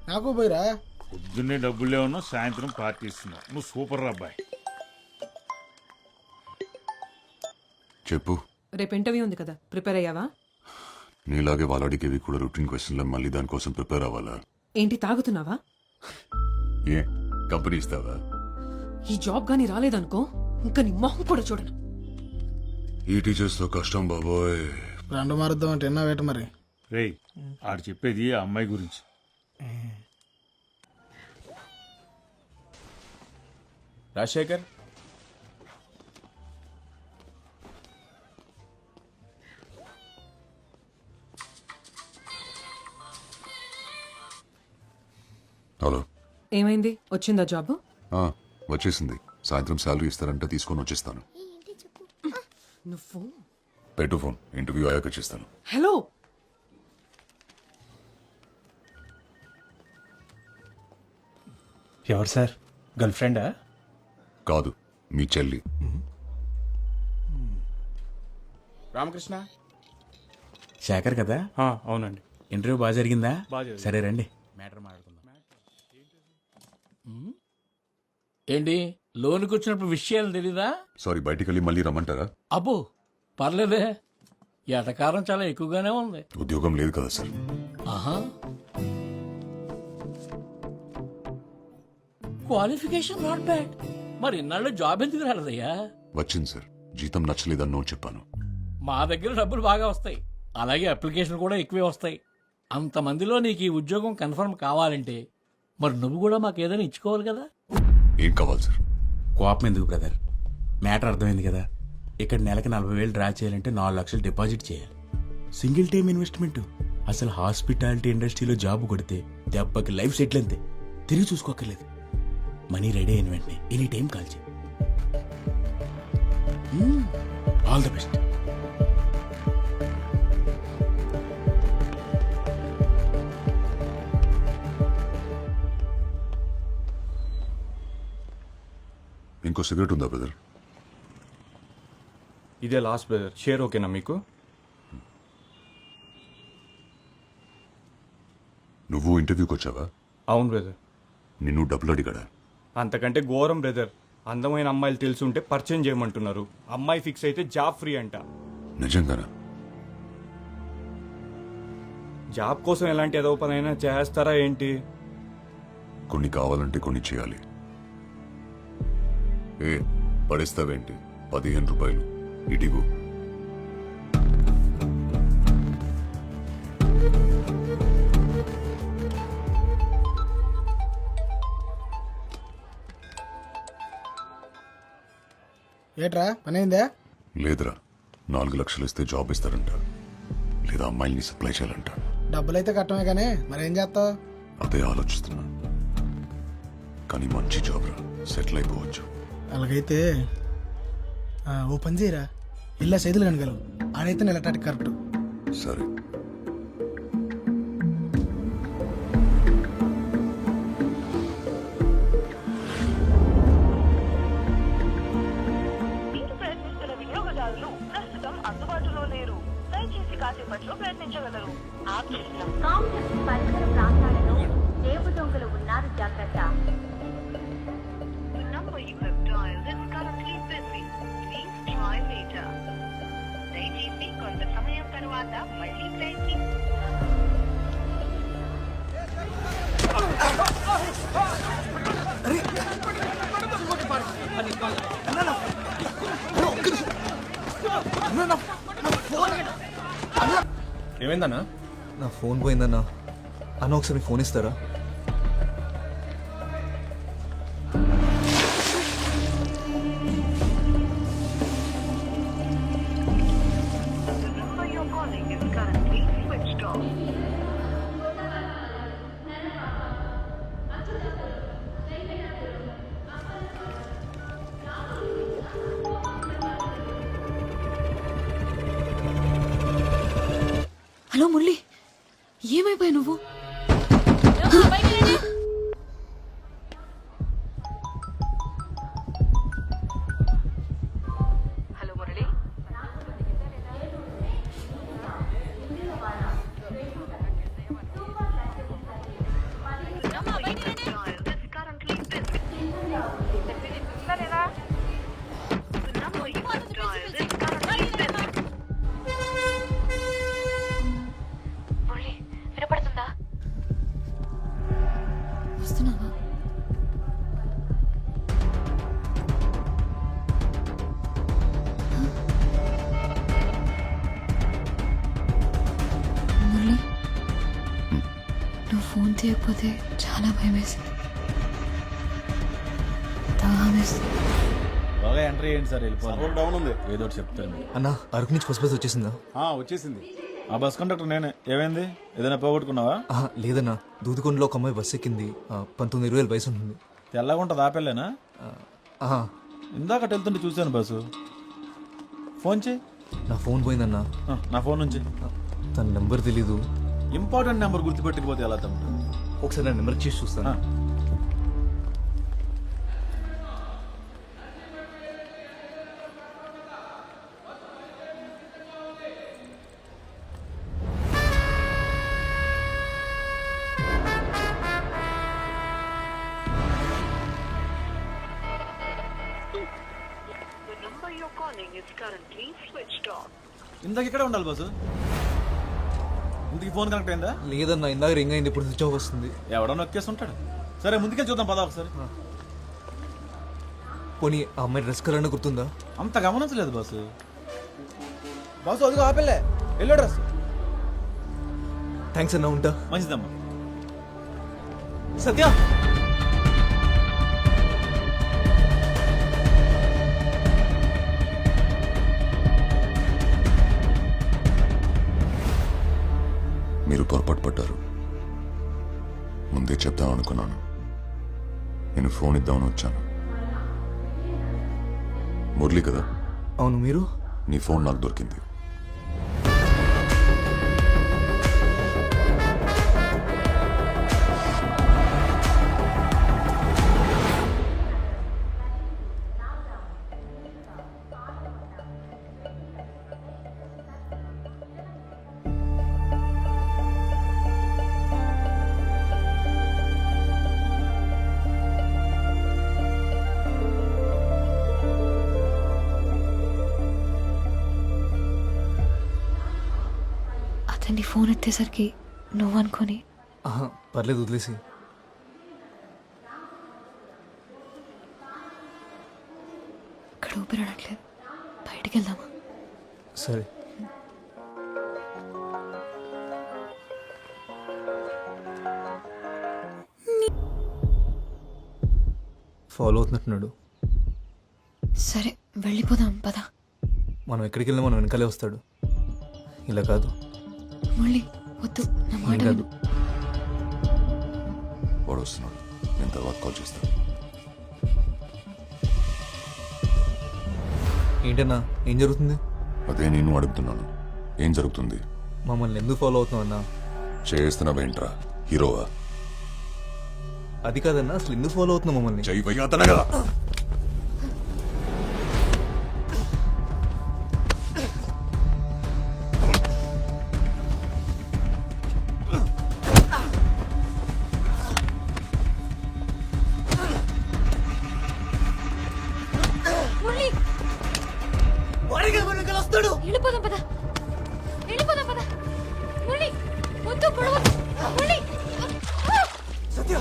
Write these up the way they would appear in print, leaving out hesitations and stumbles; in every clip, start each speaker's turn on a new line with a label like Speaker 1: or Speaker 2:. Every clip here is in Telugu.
Speaker 1: నాకు పోయిరా.
Speaker 2: పొద్దున్నే డబ్బులు లేవన్నా సాయంత్రం పార్టీ ఇస్తున్నావు. నువ్వు సూపర్ రా అబ్బాయి.
Speaker 3: చెప్పు.
Speaker 4: రేపు ఇంటర్వ్యూ ఉంది కదా, ప్రిపేర్ అయ్యావా?
Speaker 3: నీలాగే వాళ్ళు అడిగేవి కూడా రొటీన్ క్వశ్చన్లో మళ్ళీ దానికోసం ప్రిపేర్ అవ్వాలా?
Speaker 4: ఏంటి తాగుతున్నావా?
Speaker 3: ఏ కంపెనీ ఇస్తావా?
Speaker 4: ఈ జాబ్ గానీ రాలేదనుకో ఇంకా నీ మొహం కూడా చూడను.
Speaker 3: ఈ టీచర్స్ తో కష్టం బాబోయ్.
Speaker 1: రెండు మారుద్దాం అంటే ఎన్నా వేట మరి.
Speaker 2: రేయ్ ఆడు చెప్పేది ఆ అమ్మాయి గురించి.
Speaker 5: రాజశేఖర్,
Speaker 3: హలో.
Speaker 4: ఏమైంది, వచ్చిందా జాబ్?
Speaker 3: వచ్చేసింది. సాయంత్రం శాలరీ ఇస్తారంటే తీసుకొని వచ్చేస్తాను.
Speaker 4: నువ్వు
Speaker 3: పెట్టు ఫోన్, ఇంటర్వ్యూ అయ్యాక చేస్తాను.
Speaker 4: హలో,
Speaker 5: ఎవరు సార్? గర్ల్ ఫ్రెండా?
Speaker 3: కాదు, మీ చెల్లి.
Speaker 5: రామకృష్ణ
Speaker 6: శేఖర్ కదా?
Speaker 5: అవునండి.
Speaker 6: ఇంటర్వ్యూ బాగా జరిగిందా?
Speaker 5: బాగా జరిగింది.
Speaker 6: సరే రండి, మ్యాటర్ మాట్లాడుకుందాం.
Speaker 7: ఏంటి లోనికి వచ్చినప్పుడు విషయాలు తెలీదా?
Speaker 3: సారీ, బయటికి వెళ్ళి మళ్ళీ రమ్మంటారా?
Speaker 7: అబ్బో పర్లేదే, ఎటకారం చాలా ఎక్కువగానే ఉంది.
Speaker 3: ఉద్యోగం లేదు కదా సార్.
Speaker 7: ఆహా, క్వాలిఫికేషన్ నాట్ బ్యాడ్. మరి ఇన్నాళ్ళు జాబ్ ఎందుకు రాలేదయ్యా?
Speaker 3: వచ్చింది సార్, జీతం నచ్చలేదని నో చెప్పాను.
Speaker 7: మా దగ్గర డబ్బులు బాగా వస్తాయి, అలాగే అప్లికేషన్ కూడా ఎక్కువే వస్తాయి. అంతమందిలో నీకు ఈ ఉద్యోగం కన్ఫర్మ్ కావాలంటే మరి నువ్వు కూడా మాకు ఏదైనా ఇచ్చుకోవాలి కదా.
Speaker 3: ఏం కావాలి సార్?
Speaker 6: కోపం ఎందుకు బ్రదర్? మ్యాటర్ అర్థమైంది కదా. ఇక్కడ నెలకి 40,000 డ్రా చేయాలంటే 4 లక్షలు డిపాజిట్ చేయాలి. Single time investment. అసలు హాస్పిటాలిటీ ఇండస్ట్రీలో జాబ్ కొడితే దెబ్బకి లైఫ్ సెటిల్ అంతే, తిరిగి చూసుకోక్కర్లేదు. మనీ రెడీ అయిన వెంటనే ఎనీ టైం కాల్ చేయి. All the best.
Speaker 3: ఇంకో సిగరెట్ ఉందా బ్రదర్?
Speaker 5: ఇదే లాస్ట్ బ్రదర్. షేర్ ఓకేనా మీకు?
Speaker 3: నువ్వు ఇంటర్వ్యూకి వచ్చావా?
Speaker 5: అవును బ్రదర్.
Speaker 3: నిన్ను డబ్బులు అడిగాడా?
Speaker 5: అంతకంటే ఘోరం బ్రదర్. అందమైన అమ్మాయిలు తెలుసుంటే పరిచయం చేయమంటున్నారు. అమ్మాయి ఫిక్స్ అయితే జాబ్ ఫ్రీ అంట.
Speaker 3: నిజంగానా?
Speaker 5: జాబ్ కోసం ఎలాంటి ఏదో పనైనా చేస్తారా ఏంటి?
Speaker 3: కొన్ని కావాలంటే కొన్ని చేయాలి. ఏ పడిస్తావేంటి? 15 రూపాయలు ఇటిగు.
Speaker 1: ఏట్రా పని అయిందా?
Speaker 3: లేదురా, 4 లక్షలు ఇస్తే జాబ్ ఇస్తారంట, లేదా అమ్మాయిల్ని సప్లై చేయాలంట.
Speaker 1: డబ్బులైతే కట్టమే కానీ మరేం చేస్తావు?
Speaker 3: అదే ఆలోచిస్తున్నా. కానీ మంచి జాబ్ రా, సెటిల్ అయిపోవచ్చు.
Speaker 1: అలాగైతే ఓ పని చేయరా, ఇల్లా చేతులు కనగలవు. ఆడైతే నెలటాటి కరెక్ట్.
Speaker 3: సరే.
Speaker 8: మీరు ప్రయత్నిస్తున్న వినియోగదారులు ప్రస్తుతం అందుబాటులో లేరు. దయచేసి కాసేపట్లో ప్రయత్నించగలరు.
Speaker 9: కాంప్లెక్స్ పరిసర ప్రాంతాలలో జేబు దొంగలు ఉన్నారు, జాగ్రత్త.
Speaker 8: The number you have dialed is currently busy. Please try later. దయచేసి కొంత సమయం తర్వాత మళ్ళీ ప్రయత్నించండి.
Speaker 5: ఏమైందన్నా?
Speaker 10: నా ఫోన్ పోయిందన్నా. అన్న ఒకసారి ఫోన్ ఇస్తారా?
Speaker 8: The number you're calling is currently switched off.
Speaker 4: Hello Murali, ఏమైపోయా నువ్వు?
Speaker 8: హలో మురళి.
Speaker 9: ఫోన్ తీయకపోతే చాలా భయం వేసింది. దాహం వేస్తుంది.
Speaker 6: బాగా ఎంట్రీ చేయండి సార్, వెళ్ళిపోవాలి. డౌన్ ఉంది, ఏదో ఒకటి చెప్తాను.
Speaker 10: అన్నా అరకు నుంచి ఫస్ట్ బస్ వచ్చేసిందా?
Speaker 6: వచ్చేసింది. ఆ బస్ కండక్టర్ నేనే. ఏమైంది, ఏదైనా పోగొట్టుకున్నావా?
Speaker 10: లేదన్నా, దూదుకొండలో ఒక అమ్మాయి బస్ ఎక్కింది. 19-20 వయసు ఉంటుంది.
Speaker 6: తెల్లగా ఉంటుంది, ఆపేలేనా? ఇందాక వెళ్తుంటే చూశాను బస్సు. ఫోన్ చేయి.
Speaker 10: నా ఫోన్ పోయిందన్నా.
Speaker 6: నా ఫోన్ నుంచి.
Speaker 10: తన నెంబర్ తెలీదు.
Speaker 6: ఇంపార్టెంట్ నెంబర్ గుర్తుపెట్టకపోతే ఎలా తమ్ముడు?
Speaker 10: ఒకసారి నా నెంబర్ చేసి చూస్తాను.
Speaker 8: The number you're calling is currently switched off.
Speaker 6: ఇందాక ఇక్కడే ఉండాలి బస్సు. ఇందుకు ఫోన్ కనెక్ట్ అయిందా?
Speaker 10: లేదన్నా, ఇందాక రింగ్ అయింది, ఇప్పుడు స్విచ్ ఆఫ్ వస్తుంది.
Speaker 6: ఎవడో నొక్కేసి ఉంటాడు. సరే ముందుకెళ్ళి చూద్దాం పదా ఒకసారి.
Speaker 10: పోనీ ఆ అమ్మాయి డ్రెస్ కలర్ అన్న గుర్తుందా?
Speaker 6: అంత గమనించలేదు బాసు. బాసు అదిగో ఆపేలే, ఎల్లో డ్రెస్.
Speaker 10: థ్యాంక్స్ అన్నా, ఉంటా.
Speaker 6: మంచిదమ్మా.
Speaker 10: సత్య,
Speaker 3: మీరు పొరపాటు పడ్డారు. ముందే చెప్దాం అనుకున్నాను. నేను ఫోన్ ఇద్దామని వచ్చాను. మురళి కదా?
Speaker 10: అవును, మీరు?
Speaker 3: నీ ఫోన్ నాకు దొరికింది.
Speaker 9: అతన్ని ఫోన్ ఎత్తేసరికి నువ్వు అనుకొని.
Speaker 10: పర్లేదు, వదిలేసి.
Speaker 9: ఇక్కడ ఊపిరాడట్లేదు, బయటికి వెళ్దామా?
Speaker 10: సరే. ఫాలో అవుతున్నట్టున్నాడు.
Speaker 9: సరే వెళ్ళిపోదాం పద.
Speaker 10: మనం ఎక్కడికి వెళ్ళినా మనం వెనకాలే వస్తాడు. ఇలా కాదు.
Speaker 9: మళ్ళీ వద్దు, నా మాట
Speaker 10: కాదు.
Speaker 9: విను.
Speaker 3: వాడు వస్తున్నాడు, నేను తర్వాత కాల్ చేస్తాను.
Speaker 10: ఏంటన్నా, ఏం జరుగుతుంది?
Speaker 3: అదే నేను అడుగుతున్నాను, ఏం జరుగుతుంది?
Speaker 10: మమ్మల్ని ఎందుకు ఫాలో అవుతున్నావు అన్నా?
Speaker 3: చేస్తున్నావేంట్రా, హీరోవా?
Speaker 10: అది కాదన్నా, అసలు ఎందుకు ఫాలో అవుతున్నావు మమ్మల్ని?
Speaker 3: జై వయ్యాతనగా.
Speaker 9: వెళ్ళిపోదాం పద, వెళ్ళిపోదాం పద. మురళి వద్దు, గొడవ. మురళి.
Speaker 10: సత్య,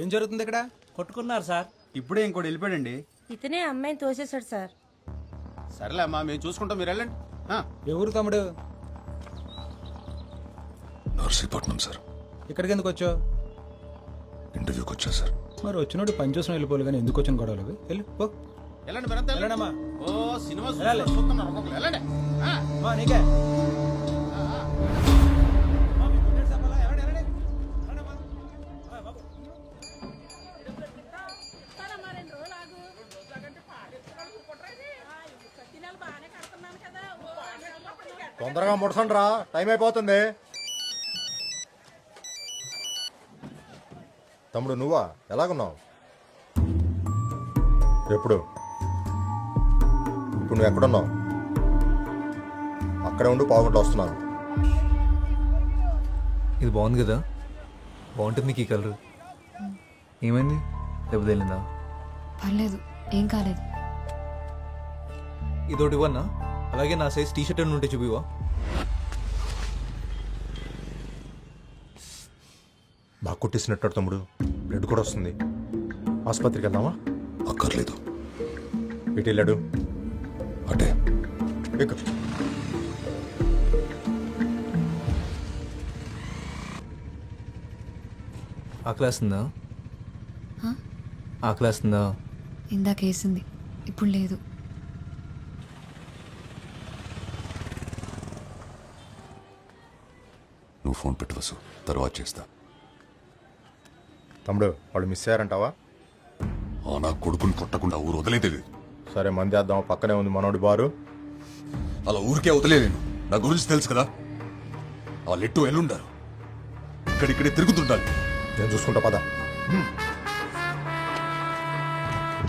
Speaker 6: ఏం జరుగుతుంది ఇక్కడ?
Speaker 7: కొట్టుకున్నారు సార్.
Speaker 6: ఇప్పుడే ఇంకోటి వెళ్ళిపోయాడండి.
Speaker 9: ఇతనే అమ్మాయిని తోసేశాడు సార్.
Speaker 6: సరేలే అమ్మా, మేము చూసుకుంటాం, మీరు వెళ్ళండి.
Speaker 5: ఎవరు తమ్ముడు?
Speaker 3: నర్సీపట్నం సార్.
Speaker 5: ఇక్కడికి ఎందుకు వచ్చావు?
Speaker 3: ఇంటర్వ్యూకి వచ్చా సార్.
Speaker 5: మరి వచ్చినోడు పని చూసిన వెళ్ళిపోవాలి కానీ ఎందుకు వచ్చిన గొడవలు అవి? వెళ్ళి పో.
Speaker 6: వెళ్ళండి మీరంతా వెళ్ళండమ్మా. ఓ సినిమా వెళ్ళండి.
Speaker 5: నీకే
Speaker 11: తొందరగా ముడసండి రా, టైం అయిపోతుంది. తమ్ముడు నువ్వా ఎలాగున్నావు? ఎప్పుడు? ఇప్పుడు నువ్వు ఎక్కడున్నావు? అక్కడే ఉండి పావుగంట వస్తున్నాను.
Speaker 10: ఇది బాగుంది కదా, బాగుంటుంది నీకు ఈ కలర్. ఏమైంది, దెబ్బ తగిలిందా?
Speaker 9: పర్లేదు, ఏం కాలేదు.
Speaker 10: ఇదోటి ఇవ్వన్నా, అలాగే నా సైజ్ టీ షర్ట్ ఉంటే చూపివా?
Speaker 11: బాగా కొట్టేసినట్టు తమ్ముడు, బ్లడ్ కూడా వస్తుంది. ఆసుపత్రికి వెళ్దామా?
Speaker 3: అక్కర్లేదు,
Speaker 11: ఇటు వెళ్ళాడు.
Speaker 3: అటే
Speaker 11: ఎక్కు.
Speaker 10: ఆకలేస్తుందా? ఆకలేస్తుందా?
Speaker 9: ఇందాకేసింది, ఇప్పుడు లేదు.
Speaker 3: నువ్వు ఫోన్ పెట్టు వసు, తర్వాత చేస్తా.
Speaker 11: తమ్ముడు వాళ్ళు మిస్ అయ్యారంటావా?
Speaker 3: నా కొడుకుని కొట్టకుండా ఊరు వదిలేదు.
Speaker 11: సరే మంది వేద్దాం, పక్కనే ఉంది మనోడి బారు.
Speaker 3: అలా ఊరికే వదిలేను, నా గురించి తెలుసు కదా. ఆ లెట్టు ఎల్లుండారు, ఇక్కడిక్కడే తిరుగుతుండాలి.
Speaker 11: నేను చూసుకుంటా పద.